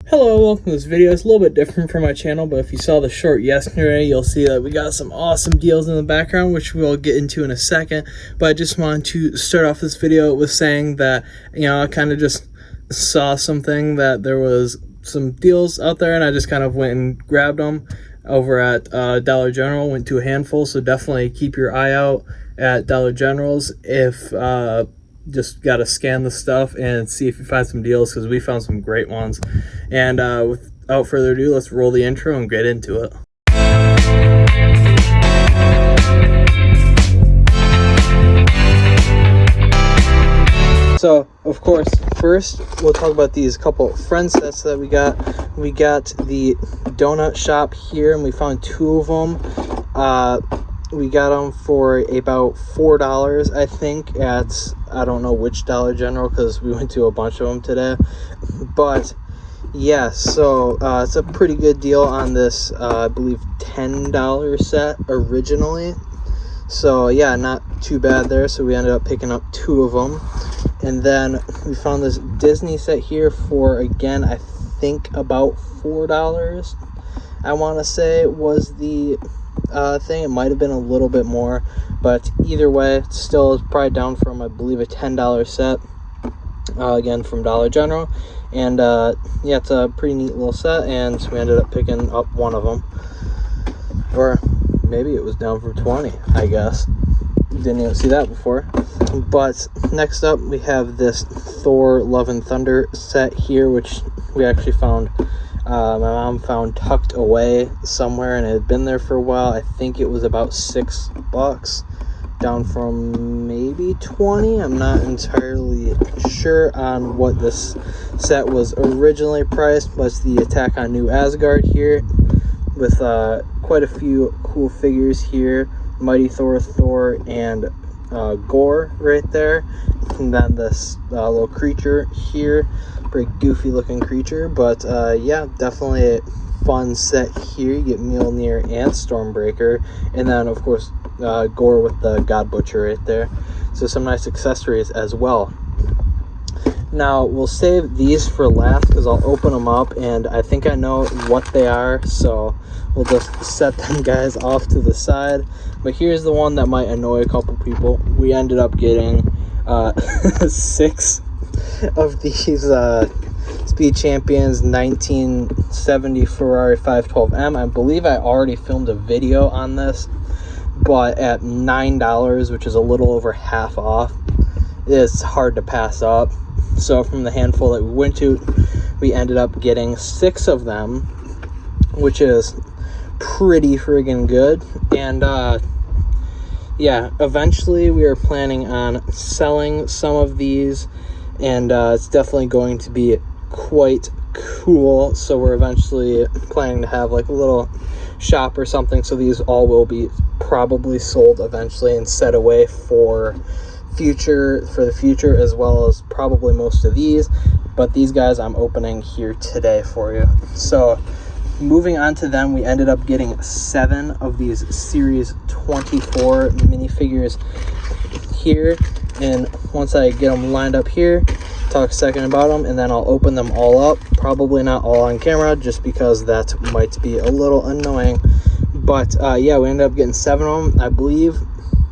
Hello, welcome to this video. It's a little bit different from my channel, but if you saw the short yesterday, you'll see that we got some awesome deals in the background, which we'll get into in a second. But I just wanted to start off this video with saying that, I kind of just saw something that there was some deals out there, and I just kind of went and grabbed them over at Dollar General. Went to a handful, so definitely keep your eye out at Dollar General's if just got to scan the stuff and see if you find some deals, because we found some great ones. And without further ado, let's roll the intro and get into it. So, of course, first we'll talk about these couple friend sets that we got. We got the donut shop here, and we found two of them. We got them for about $4, I think, at, I don't know which Dollar General, because we went to a bunch of them today. But, yeah, so it's a pretty good deal on this, I believe, $10 set originally. So, yeah, not too bad there. So we ended up picking up two of them. And then we found this Disney set here for, again, I think about $4. I want to say was the thing. It might have been a little bit more, but either way, it still is probably down from, I believe, a $10 set, again from Dollar General. And yeah, it's a pretty neat little set, and we ended up picking up one of them, or maybe it was down from 20, I guess. Didn't even see that before. But next up, we have this Thor Love and Thunder set here, which we actually found, my mom found tucked away somewhere, and it had been there for a while. I think it was about $6, down from maybe 20. I'm not entirely sure on what this set was originally priced, but it's the Attack on New Asgard here, with quite a few cool figures here. Mighty Thor, and Gore right there, and then this little creature here, pretty goofy looking creature, but yeah, definitely a fun set here. You get Mjolnir and Stormbreaker, and then of course Gore with the God Butcher right there, so some nice accessories as well. Now we'll save these for last because I'll open them up and I think I know what they are, so we'll just set them guys off to the side. But here's the one that might annoy a couple people. We ended up getting 6 of these Speed Champions 1970 Ferrari 512M. I believe I already filmed a video on this, but at $9, which is a little over half off, it's hard to pass up. So from the handful that we went to, we ended up getting 6 of them, which is pretty friggin' good. And yeah, eventually we are planning on selling some of these, and it's definitely going to be quite cool. So we're eventually planning to have like a little shop or something, so these all will be probably sold eventually and set away for the future, as well as probably most of these. But these guys I'm opening here today for you. So moving on to them, we ended up getting 7 of these Series 24 minifigures here, and once I get them lined up here, talk a second about them, and then I'll open them all up. Probably not all on camera, just because that might be a little annoying. But yeah, we ended up getting 7 of them, I believe.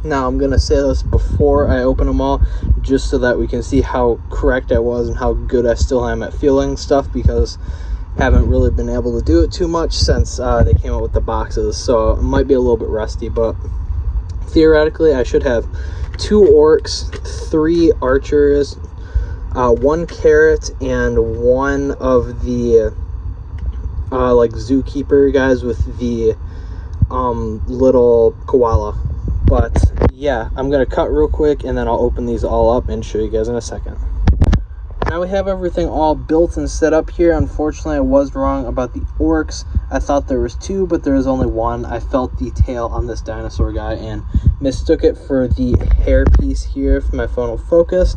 Now I'm gonna say this before I open them all, just so that we can see how correct I was and how good I still am at feeling stuff, because haven't really been able to do it too much since they came out with the boxes, so it might be a little bit rusty. But theoretically I should have 2 orcs, 3 archers, 1 carrot, and 1 of the like zookeeper guys with the little koala. But yeah, I'm gonna cut real quick and then I'll open these all up and show you guys in a second. Now we have everything all built and set up here. Unfortunately, I was wrong about the orcs. I thought there was 2, but there was only 1. I felt the tail on this dinosaur guy and mistook it for the hair piece here, if my phone will focus,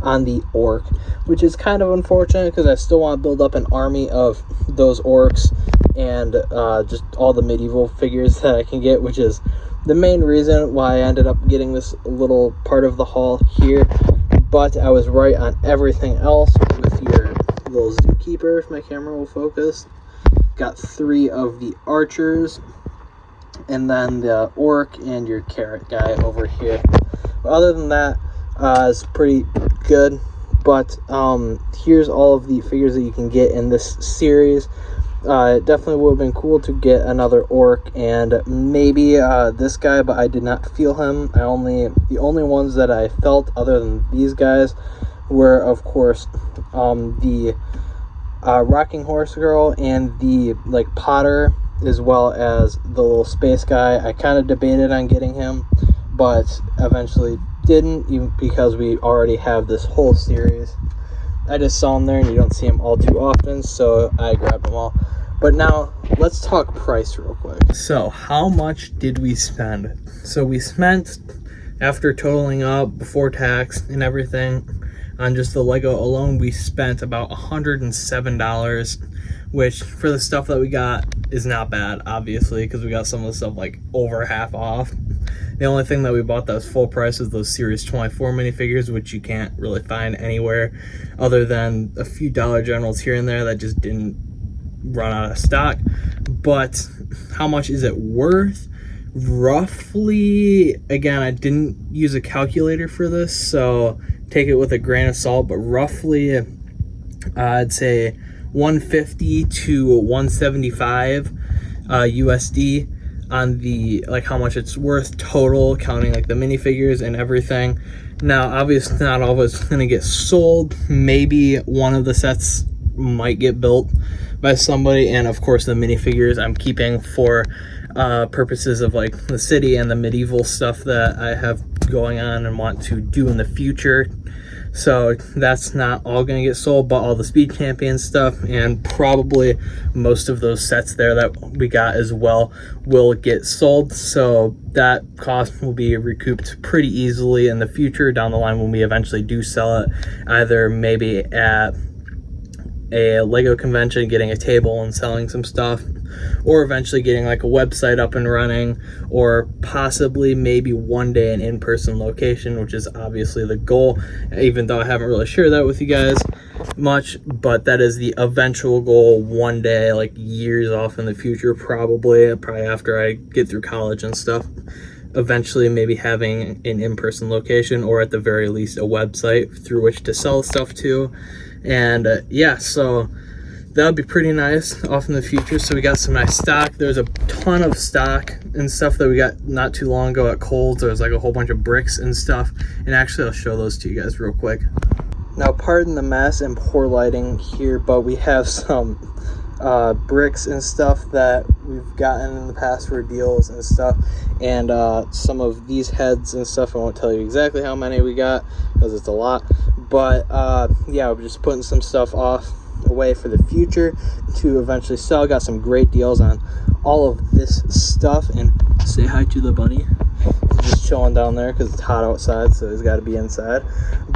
on the orc, which is kind of unfortunate because I still want to build up an army of those orcs and just all the medieval figures that I can get, which is the main reason why I ended up getting this little part of the haul here. But I was right on everything else with your little Zookeeper, if my camera will focus. Got 3 of the Archers, and then the Orc and your Carrot guy over here. But other than that, it's pretty good. But here's all of the figures that you can get in this series. It definitely would have been cool to get another Orc and maybe this guy, but I did not feel him. The only ones that I felt other than these guys were, of course, the Rocking Horse Girl and the Potter, as well as the little space guy. I kind of debated on getting him, but eventually didn't, even because we already have this whole series. I just saw him there, and you don't see him all too often, so I grabbed them all. But now, let's talk price real quick. So, how much did we spend? So, we spent, after totaling up, before tax and everything, on just the Lego alone, we spent about $107, which, for the stuff that we got, is not bad, obviously, because we got some of the stuff, over half off. The only thing that we bought that was full price was those Series 24 minifigures, which you can't really find anywhere other than a few Dollar Generals here and there that just didn't run out of stock. But how much is it worth? Roughly, again, I didn't use a calculator for this, so take it with a grain of salt, but roughly I'd say 150 to 175 USD on the how much it's worth total, counting the minifigures and everything. Now obviously not all of it's gonna get sold. Maybe one of the sets might get built by somebody, and of course the minifigures I'm keeping for purposes of the city and the medieval stuff that I have going on and want to do in the future. So that's not all gonna get sold, but all the Speed Champion stuff and probably most of those sets there that we got as well will get sold. So that cost will be recouped pretty easily in the future down the line when we eventually do sell it, either maybe at a Lego convention, getting a table and selling some stuff, or eventually getting a website up and running, or possibly maybe one day an in-person location, which is obviously the goal, even though I haven't really shared that with you guys much. But that is the eventual goal one day, years off in the future, probably after I get through college and stuff. Eventually maybe having an in-person location, or at the very least a website through which to sell stuff to. And yeah, so that would be pretty nice off in the future. So we got some nice stock. There's a ton of stock and stuff that we got not too long ago at Kohl's. There's a whole bunch of bricks and stuff, and actually I'll show those to you guys real quick. Now pardon the mess and poor lighting here, but we have some bricks and stuff that we've gotten in the past for deals and stuff, and some of these heads and stuff. I won't tell you exactly how many we got because it's a lot, but yeah, we're just putting some stuff away for the future to eventually sell. Got some great deals on all of this stuff. And say hi to the bunny. He's just chilling down there because it's hot outside, so he's got to be inside.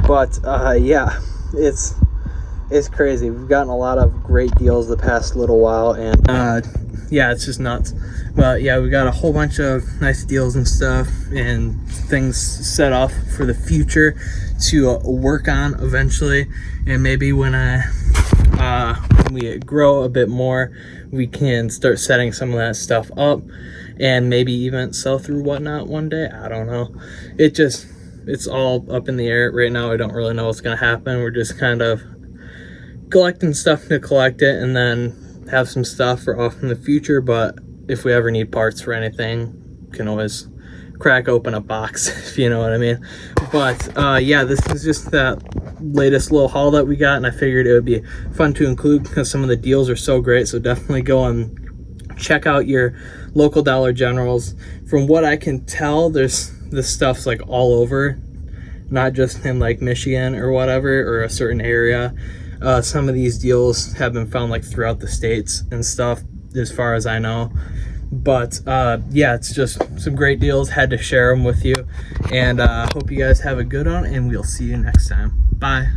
But yeah, it's crazy. We've gotten a lot of great deals the past little while, and yeah, it's just nuts. But yeah, we got a whole bunch of nice deals and stuff and things set off for the future to work on eventually. And maybe when we grow a bit more, we can start setting some of that stuff up and maybe even sell through whatnot one day. I don't know. It's all up in the air right now. I don't really know what's going to happen. We're just kind of collecting stuff to collect it, and then have some stuff for off in the future. But if we ever need parts for anything, we can always crack open a box, if you know what I mean. But yeah, this is just that latest little haul that we got, and I figured it would be fun to include because some of the deals are so great. So definitely go and check out your local Dollar Generals. From what I can tell, this stuff's all over, not just in Michigan or whatever, or a certain area. Some of these deals have been found throughout the states and stuff, as far as I know. But yeah, it's just some great deals. Had to share them with you, and hope you guys have a good one, and we'll see you next time. Bye.